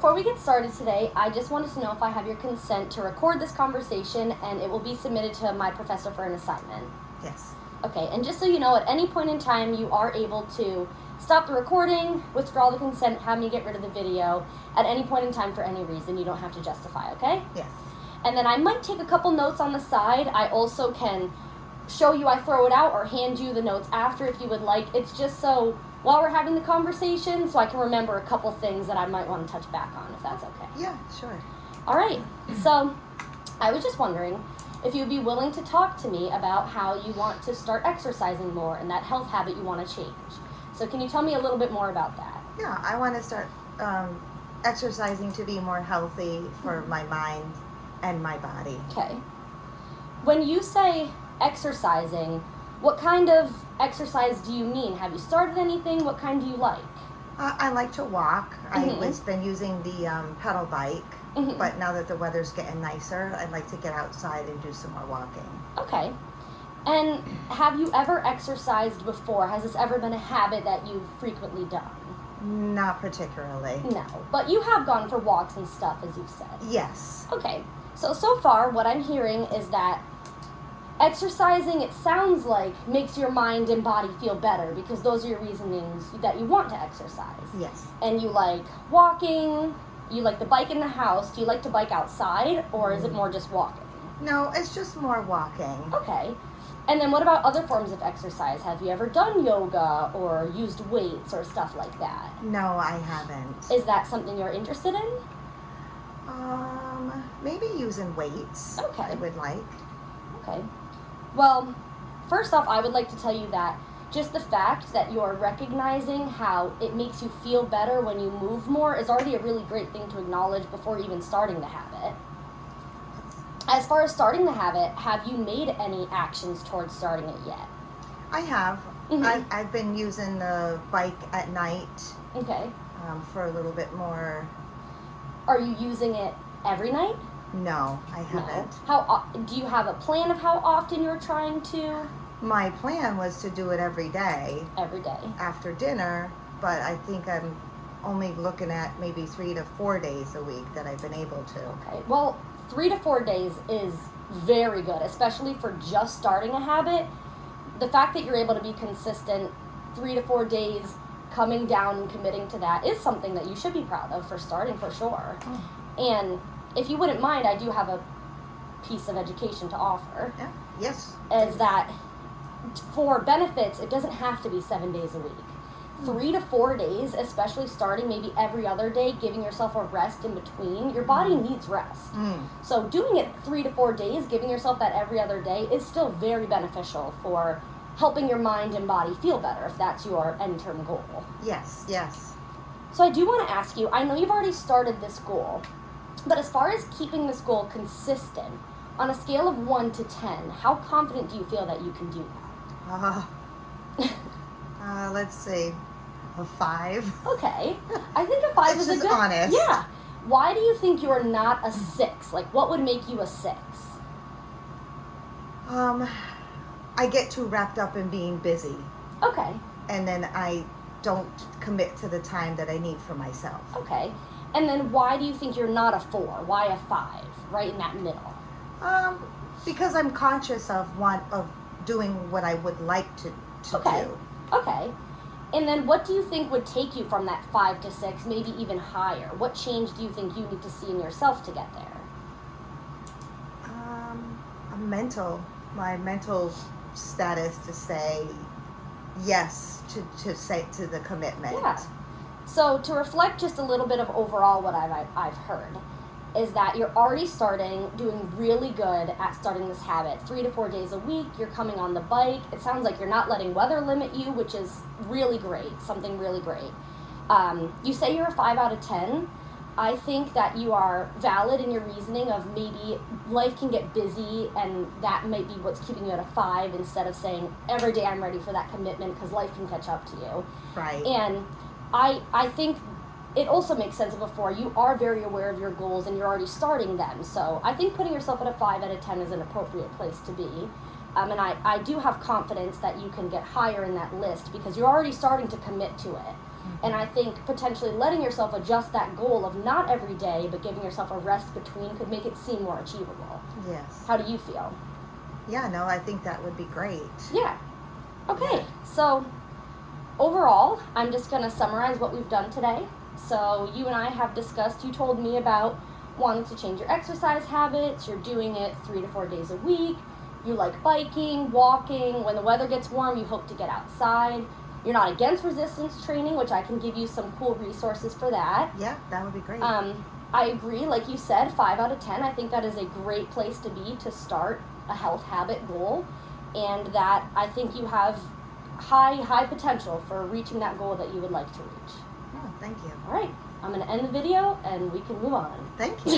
Before we get started today, I just wanted to know if I have your consent to record this conversation, and it will be submitted to my professor for an assignment. Yes. Okay, and just so you know, at any point in time, you are able to stop the recording, withdraw the consent, have me get rid of the video at any point in time for any reason. You don't have to justify, okay? Yes. And then I might take a couple notes on the side. I also can show you I throw it out or hand you the notes after if you would like. It's just so while we're having the conversation, so I can remember a couple things that I might want to touch back on, if that's okay. Yeah, sure. All right. So I was just wondering if you'd be willing to talk to me about how you want to start exercising more and that health habit you want to change. So can you tell me a little bit more about that? Yeah, I want to start exercising to be more healthy for my mind and my body. Okay. When you say exercising, what kind of exercise do you mean? Have you started anything? What kind do you like? I like to walk. Mm-hmm. I've been using the pedal bike, Mm-hmm. but now that the weather's getting nicer, I'd like to get outside and do some more walking. Okay. And have you ever exercised before? Has this ever been a habit that you've frequently done? Not particularly. No. But you have gone for walks and stuff, as you've said. Yes. Okay. So far, what I'm hearing is that exercising, it sounds like, makes your mind and body feel better because those are your reasonings that you want to exercise. Yes. And you like walking, you like the bike in the house. Do you like to bike outside, or is it more just walking? No, it's just more walking. Okay. And then what about other forms of exercise? Have you ever done yoga or used weights or stuff like that? No, I haven't. Is that something you're interested in? Maybe using weights. Okay. I would like. Okay. Well, first off, I would like to tell you that just the fact that you're recognizing how it makes you feel better when you move more is already a really great thing to acknowledge before even starting the habit. As far as starting the habit, have you made any actions towards starting it yet? I have. Mhm. I've been using the bike at night Okay. for a little bit more. Are you using it every night? No, I haven't. How do you have a plan of how often you're trying to? My plan was to do it every day Every day. after dinner, but I think I'm only looking at maybe 3 to 4 days a week that I've been able to. Okay. Well, 3 to 4 days is very good, especially for just starting a habit. The fact that you're able to be consistent 3 to 4 days, coming down and committing to that is something that you should be proud of for starting, for sure. And if you wouldn't mind, I do have a piece of education to offer. Yeah. Yes. Is that for benefits, it doesn't have to be 7 days a week. 3 to 4 days, especially starting maybe every other day, giving yourself a rest in between. Your body needs rest. So doing it 3 to 4 days, giving yourself that every other day is still very beneficial for helping your mind and body feel better if that's your end-term goal. Yes, yes. So I do want to ask you, I know you've already started this goal, but as far as keeping this goal consistent, on a scale of 1 to 10, how confident do you feel that you can do that? Let's see, a 5. Okay. I think a 5 It's is a just good... honest. Yeah. Why do you think you're not a 6? Like, what would make you a 6? I get too wrapped up in being busy, Okay. and then I don't commit to the time that I need for myself. Okay. And then why do you think you're not a 4? Why a 5? Right in that middle. Because I'm conscious of doing what I would like to Okay. do. Okay. And then what do you think would take you from that 5 to 6, maybe even higher? What change do you think you need to see in yourself to get there? My mental status to say yes to the commitment. Yeah. So to reflect just a little bit of overall what I've heard is that you're already doing really good at starting this habit. 3 to 4 days a week, you're coming on the bike. It sounds like you're not letting weather limit you, which is really great, something really great. You say you're a 5 out of 10. I think that you are valid in your reasoning of maybe life can get busy and that might be what's keeping you at a 5 instead of saying every day I'm ready for that commitment because life can catch up to you. Right. And I think it also makes sense before you are very aware of your goals and you're already starting them. So I think putting yourself at a 5 out of 10 is an appropriate place to be. And I do have confidence that you can get higher in that list because you're already starting to commit to it. And I think potentially letting yourself adjust that goal of not every day, but giving yourself a rest between could make it seem more achievable. Yes. How do you feel? Yeah, no, I think that would be great. Yeah. Okay, Yeah. so overall, I'm just going to summarize what we've done today. So you and I have discussed, you told me about wanting to change your exercise habits. You're doing it 3 to 4 days a week. You like biking, walking. When the weather gets warm, you hope to get outside. You're not against resistance training, which I can give you some cool resources for that. Yeah, that would be great. I agree, like you said, 5 out of 10. I think that is a great place to be to start a health habit goal, and that I think you have high potential for reaching that goal that you would like to reach. Oh, thank you. All right, I'm going to end the video and we can move on. Thank you.